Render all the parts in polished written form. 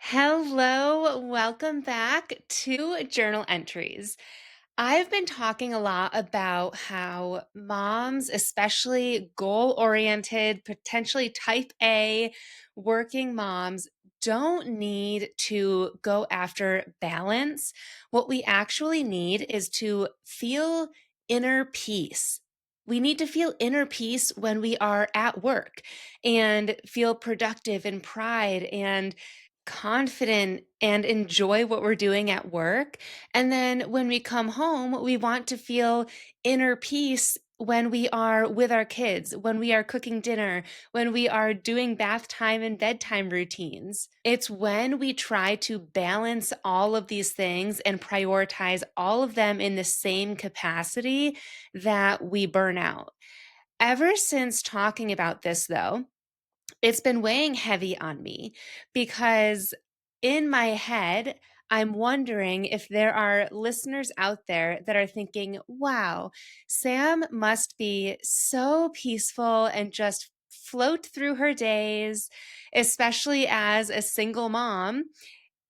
Hello, welcome back to Journal Entries. I've been talking a lot about how moms, especially goal oriented, potentially type A working moms, don't need to go after balance. What we actually need is to feel inner peace. We need to feel inner peace when we are at work and feel productive and pride and confident and enjoy what we're doing at work. And then when we come home, we want to feel inner peace when we are with our kids, when we are cooking dinner, when we are doing bath time and bedtime routines. It's when we try to balance all of these things and prioritize all of them in the same capacity that we burn out. Ever since talking about this, though, it's been weighing heavy on me because in my head, I'm wondering if there are listeners out there that are thinking, wow, Sam must be so peaceful and just float through her days, especially as a single mom.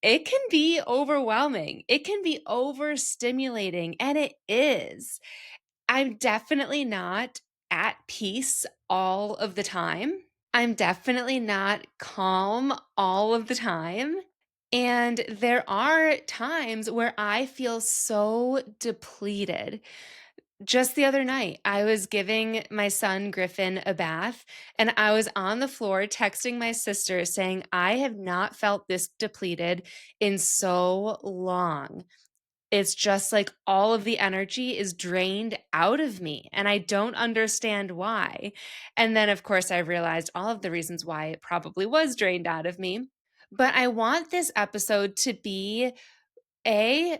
It can be overwhelming. It can be overstimulating, and it is. I'm definitely not at peace all of the time. I'm definitely not calm all of the time. And there are times where I feel so depleted. Just the other night, I was giving my son Griffin a bath, and I was on the floor texting my sister saying, I have not felt this depleted in so long. It's just like all of the energy is drained out of me, and I don't understand why. And then, of course, I realized all of the reasons why it probably was drained out of me. But I want this episode to be a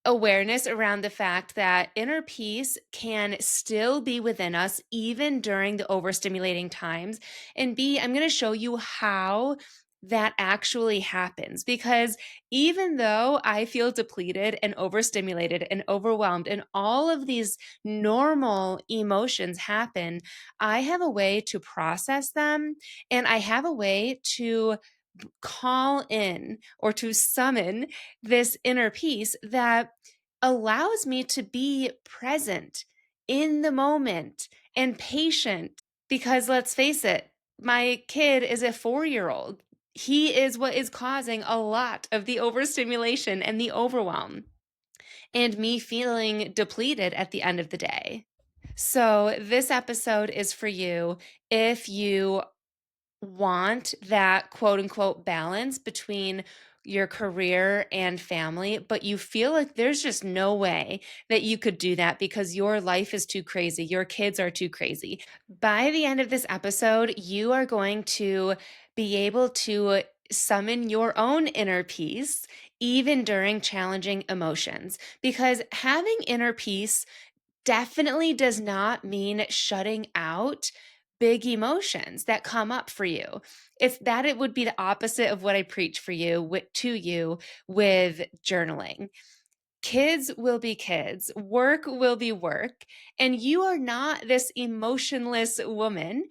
awareness around the fact that inner peace can still be within us even during the overstimulating times. And B, I'm going to show you how that actually happens, because even though I feel depleted and overstimulated and overwhelmed and all of these normal emotions happen, I have a way to process them, and I have a way to call in or to summon this inner peace that allows me to be present in the moment and patient. Because let's face it, my kid is a 4-year-old. He is what is causing a lot of the overstimulation and the overwhelm, and me feeling depleted at the end of the day. So, this episode is for you if you want that quote unquote balance between your career and family, but you feel like there's just no way that you could do that because your life is too crazy. Your kids are too crazy. By the end of this episode, you are going to be able to summon your own inner peace, even during challenging emotions, because having inner peace definitely does not mean shutting out big emotions that come up for you. If that, it would be the opposite of what I preach for you to you with journaling. Kids will be kids, work will be work, and you are not this emotionless woman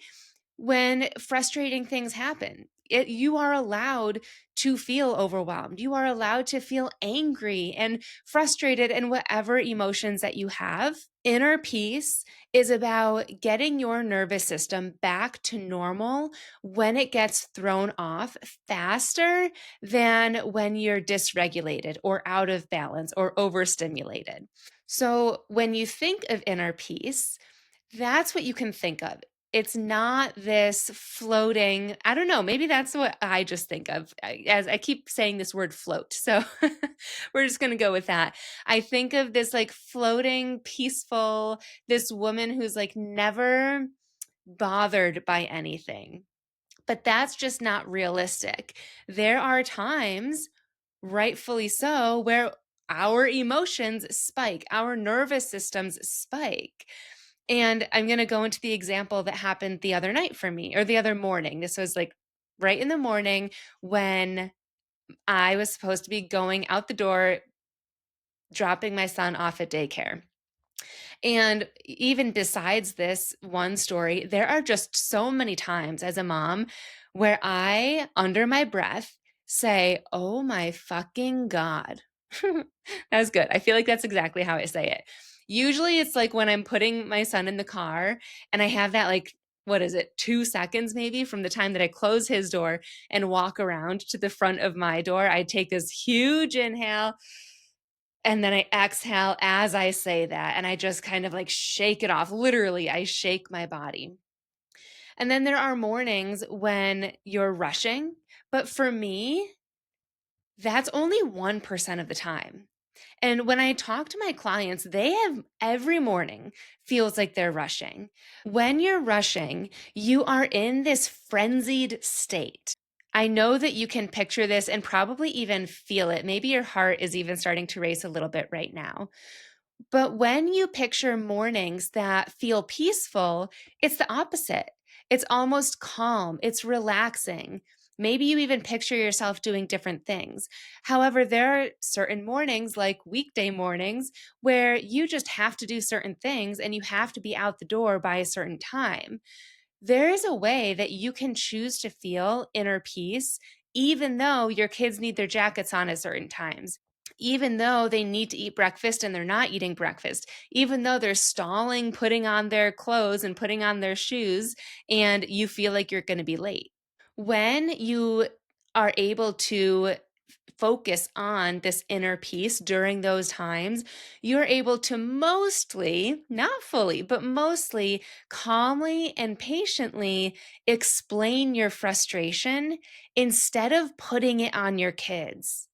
when frustrating things happen. You are allowed to feel overwhelmed. You are allowed to feel angry and frustrated and whatever emotions that you have. Inner peace is about getting your nervous system back to normal when it gets thrown off faster than when you're dysregulated or out of balance or overstimulated. So when you think of inner peace, that's what you can think of. It's not this floating, I don't know, maybe that's what I just think of as I keep saying this word float. So we're just going to go with that. I think of this like floating, peaceful, this woman who's like never bothered by anything. But that's just not realistic. There are times, rightfully so, where our emotions spike, our nervous systems spike. And I'm going to go into the example that happened the other night for me, or the other morning. This was like right in the morning when I was supposed to be going out the door, dropping my son off at daycare. And even besides this one story, there are just so many times as a mom where I, under my breath, say, "Oh my fucking God." That was good. I feel like that's exactly how I say it. Usually it's like when I'm putting my son in the car and I have that like, what is it, 2 seconds maybe from the time that I close his door and walk around to the front of my door. I take this huge inhale and then I exhale as I say that. And I just kind of like shake it off. Literally, I shake my body. And then there are mornings when you're rushing. But for me, that's only 1% of the time. And when I talk to my clients, they have every morning feels like they're rushing. When you're rushing, you are in this frenzied state. I know that you can picture this and probably even feel it. Maybe your heart is even starting to race a little bit right now. But when you picture mornings that feel peaceful, it's the opposite. It's almost calm, it's relaxing. Maybe you even picture yourself doing different things. However, there are certain mornings, like weekday mornings, where you just have to do certain things and you have to be out the door by a certain time. There is a way that you can choose to feel inner peace, even though your kids need their jackets on at certain times, even though they need to eat breakfast and they're not eating breakfast, even though they're stalling putting on their clothes and putting on their shoes, and you feel like you're going to be late. When you are able to focus on this inner peace during those times, you're able to mostly, not fully, but mostly calmly and patiently explain your frustration instead of putting it on your kids.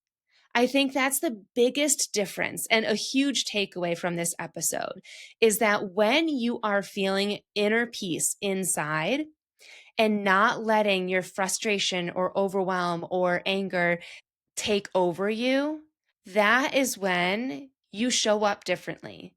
I think that's the biggest difference and a huge takeaway from this episode is that when you are feeling inner peace inside and not letting your frustration or overwhelm or anger take over you, that is when you show up differently.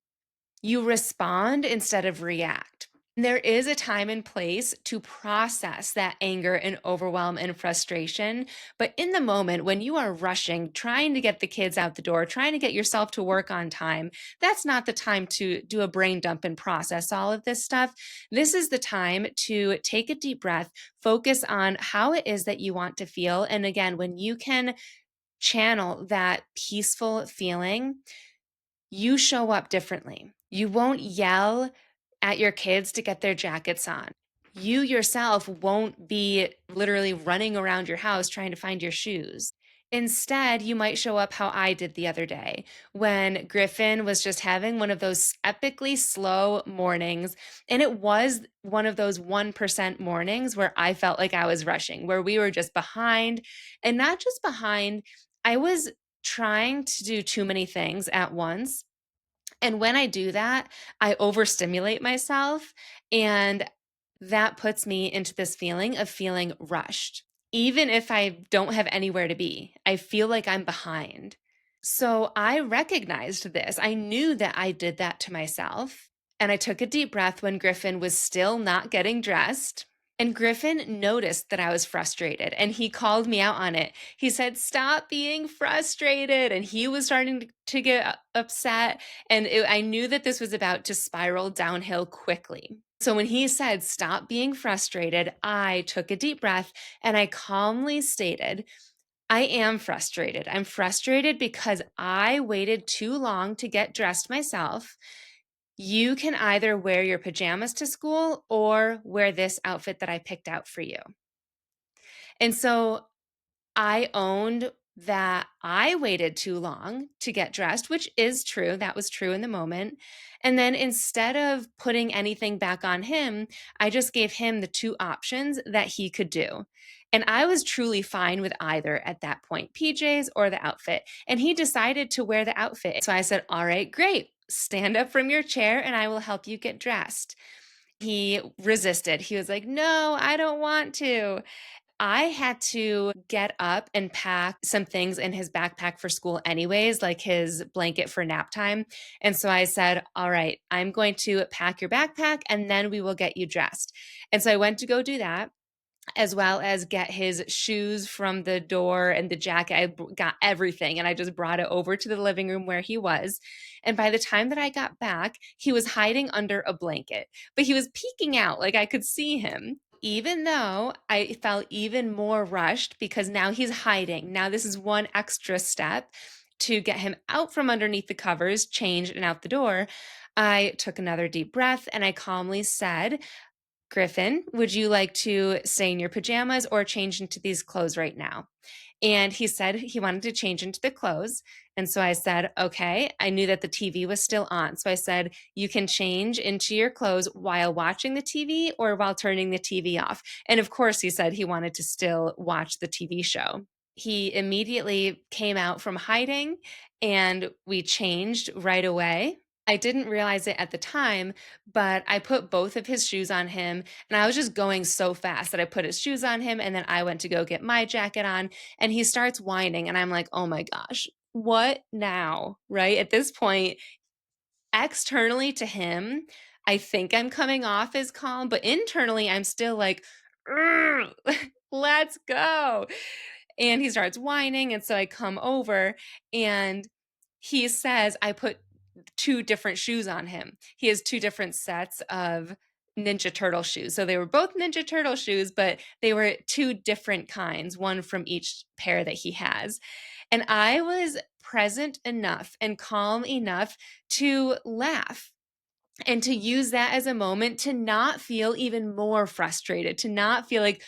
You respond instead of react. There is a time and place to process that anger and overwhelm and frustration. But in the moment when you are rushing, trying to get the kids out the door, trying to get yourself to work on time, that's not the time to do a brain dump and process all of this stuff. This is the time to take a deep breath, focus on how it is that you want to feel. And again, when you can channel that peaceful feeling, you show up differently. You won't yell at your kids to get their jackets on. You yourself won't be literally running around your house trying to find your shoes. Instead, you might show up how I did the other day when Griffin was just having one of those epically slow mornings. And it was one of those 1% mornings where I felt like I was rushing, where we were just behind and not just behind. I was trying to do too many things at once. And when I do that, I overstimulate myself. And that puts me into this feeling of feeling rushed. Even if I don't have anywhere to be, I feel like I'm behind. So I recognized this. I knew that I did that to myself. And I took a deep breath when Griffin was still not getting dressed. And Griffin noticed that I was frustrated and he called me out on it. He said, "Stop being frustrated." And he was starting to get upset. And I knew that this was about to spiral downhill quickly. So when he said, "Stop being frustrated," I took a deep breath and I calmly stated, "I am frustrated. I'm frustrated because I waited too long to get dressed myself. You can either wear your pajamas to school or wear this outfit that I picked out for you." And so I owned that I waited too long to get dressed, which is true. That was true in the moment. And then instead of putting anything back on him, I just gave him the two options that he could do. And I was truly fine with either at that point, PJs or the outfit. And he decided to wear the outfit. So I said, "All right, great. Stand up from your chair and I will help you get dressed." He resisted. He was like, "No, I don't want to." I had to get up and pack some things in his backpack for school anyways, like his blanket for nap time. And so I said, "All right, I'm going to pack your backpack and then we will get you dressed." And so I went to go do that, as well as get his shoes from the door and the jacket. I got everything and I just brought it over to the living room where he was. And by the time that I got back, he was hiding under a blanket, but he was peeking out like I could see him. Even though I felt even more rushed because now he's hiding. Now, this is one extra step to get him out from underneath the covers, changed, and out the door. I took another deep breath and I calmly said, Griffin, would you like to stay in your pajamas or change into these clothes right now? And he said he wanted to change into the clothes. And so I said, okay. I knew that the TV was still on. So I said, you can change into your clothes while watching the TV or while turning the TV off. And of course, he said he wanted to still watch the TV show. He immediately came out from hiding and we changed right away. I didn't realize it at the time, but I put both of his shoes on him and I was just going so fast that I put his shoes on him and then I went to go get my jacket on and he starts whining and I'm like, "Oh my gosh, what now?" Right? At this point, externally to him, I think I'm coming off as calm, but internally I'm still like, "Ugh, let's go." And he starts whining and so I come over and he says I put two different shoes on him. He has two different sets of Ninja Turtle shoes. So they were both Ninja Turtle shoes, but they were two different kinds, one from each pair that he has. And I was present enough and calm enough to laugh and to use that as a moment to not feel even more frustrated, to not feel like,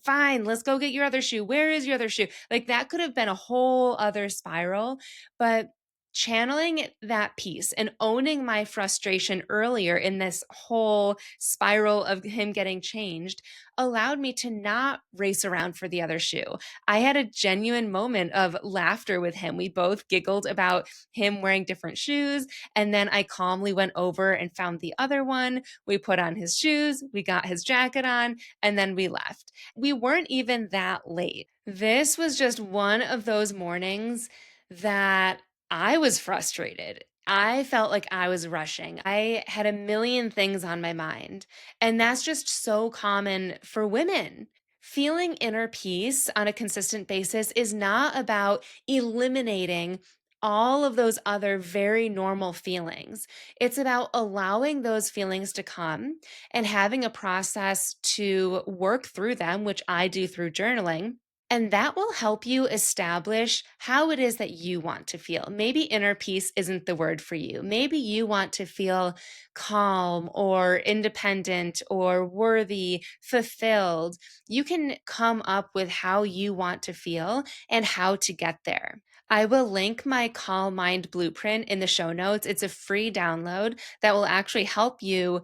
fine, let's go get your other shoe. Where is your other shoe? Like that could have been a whole other spiral. But channeling that piece and owning my frustration earlier in this whole spiral of him getting changed allowed me to not race around for the other shoe. I had a genuine moment of laughter with him. We both giggled about him wearing different shoes. And then I calmly went over and found the other one. We put on his shoes, we got his jacket on, and then we left. We weren't even that late. This was just one of those mornings that I was frustrated. I felt like I was rushing. I had a million things on my mind. And that's just so common for women. Feeling inner peace on a consistent basis is not about eliminating all of those other very normal feelings. It's about allowing those feelings to come and having a process to work through them, which I do through journaling. And that will help you establish how it is that you want to feel. Maybe inner peace isn't the word for you. Maybe you want to feel calm or independent or worthy, fulfilled. You can come up with how you want to feel and how to get there. I will link my Calm Mind Blueprint in the show notes. It's a free download that will actually help you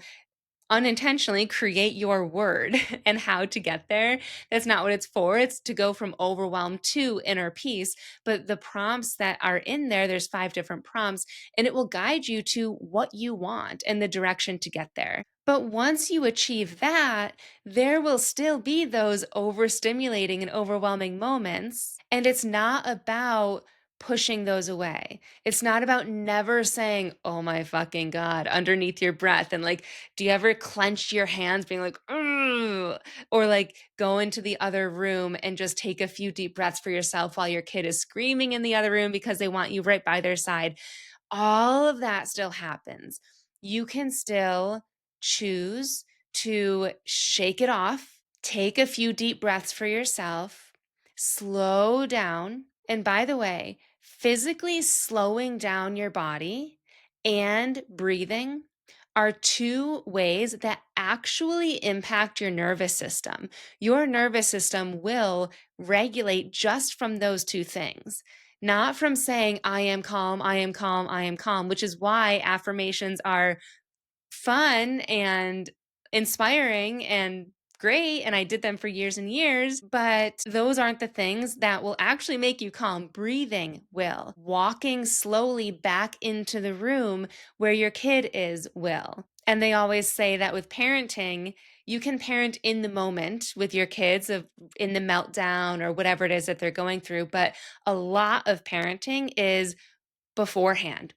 unintentionally create your word and how to get there. That's not what it's for. It's to go from overwhelm to inner peace. But the prompts that are in there, there's 5 different prompts, and it will guide you to what you want and the direction to get there. But once you achieve that, there will still be those overstimulating and overwhelming moments. And it's not about pushing those away. It's not about never saying, oh my fucking God, underneath your breath. And like, do you ever clench your hands being like, "Ugh," or like go into the other room and just take a few deep breaths for yourself while your kid is screaming in the other room because they want you right by their side? All of that still happens. You can still choose to shake it off, take a few deep breaths for yourself, slow down. And by the way, physically slowing down your body and breathing are two ways that actually impact your nervous system. Your nervous system will regulate just from those two things, not from saying, I am calm, I am calm, I am calm, which is why affirmations are fun and inspiring and great. And I did them for years and years, but those aren't the things that will actually make you calm. Breathing will. Walking slowly back into the room where your kid is will. And they always say that with parenting, you can parent in the moment with your kids of in the meltdown or whatever it is that they're going through. But a lot of parenting is beforehand,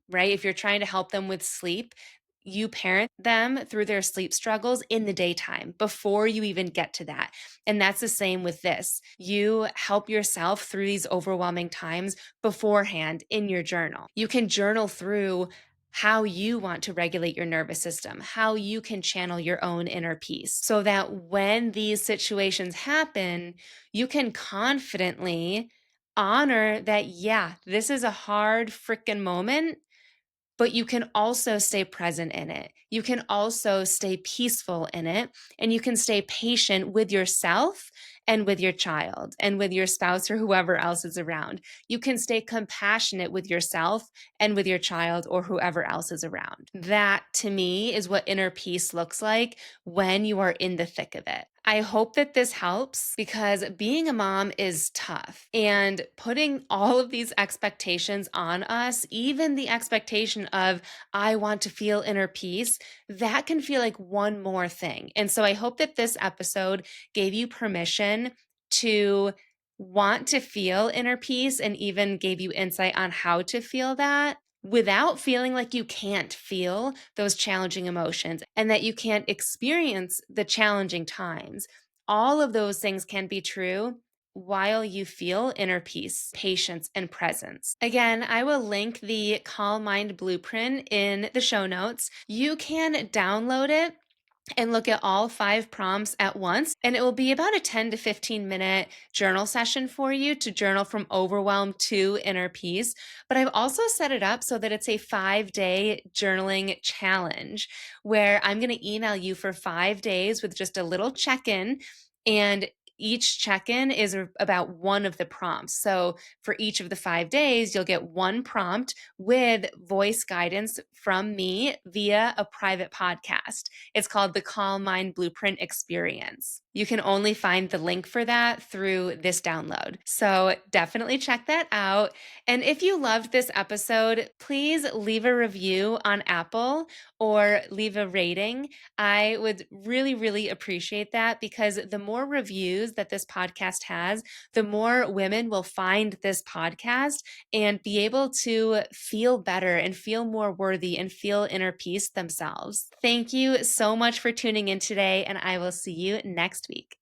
right? If you're trying to help them with sleep, you parent them through their sleep struggles in the daytime before you even get to that. And that's the same with this. You help yourself through these overwhelming times beforehand in your journal. You can journal through how you want to regulate your nervous system, how you can channel your own inner peace, so that when these situations happen, you can confidently honor that, yeah, this is a hard freaking moment, but you can also stay present in it. You can also stay peaceful in it, and you can stay patient with yourself and with your child and with your spouse or whoever else is around. You can stay compassionate with yourself and with your child or whoever else is around. That to me is what inner peace looks like when you are in the thick of it. I hope that this helps, because being a mom is tough, and putting all of these expectations on us, even the expectation of, I want to feel inner peace, that can feel like one more thing. And so I hope that this episode gave you permission to want to feel inner peace, and even gave you insight on how to feel that without feeling like you can't feel those challenging emotions and that you can't experience the challenging times. All of those things can be true while you feel inner peace, patience, and presence. Again, I will link the Calm Mind Blueprint in the show notes. You can download it and look at all 5 prompts at once. And it will be about a 10 to 15-minute journal session for you to journal from overwhelm to inner peace. But I've also set it up so that it's a 5-day journaling challenge where I'm going to email you for 5 days with just a little check in. And each check in is about one of the prompts. So for each of the 5 days, you'll get one prompt with voice guidance from me via a private podcast. It's called the Calm Mind Blueprint Experience. You can only find the link for that through this download. So definitely check that out. And if you loved this episode, please leave a review on Apple or leave a rating. I would really, really appreciate that, because the more reviews that this podcast has, the more women will find this podcast and be able to feel better and feel more worthy and feel inner peace themselves. Thank you so much for tuning in today, and I will see you next week.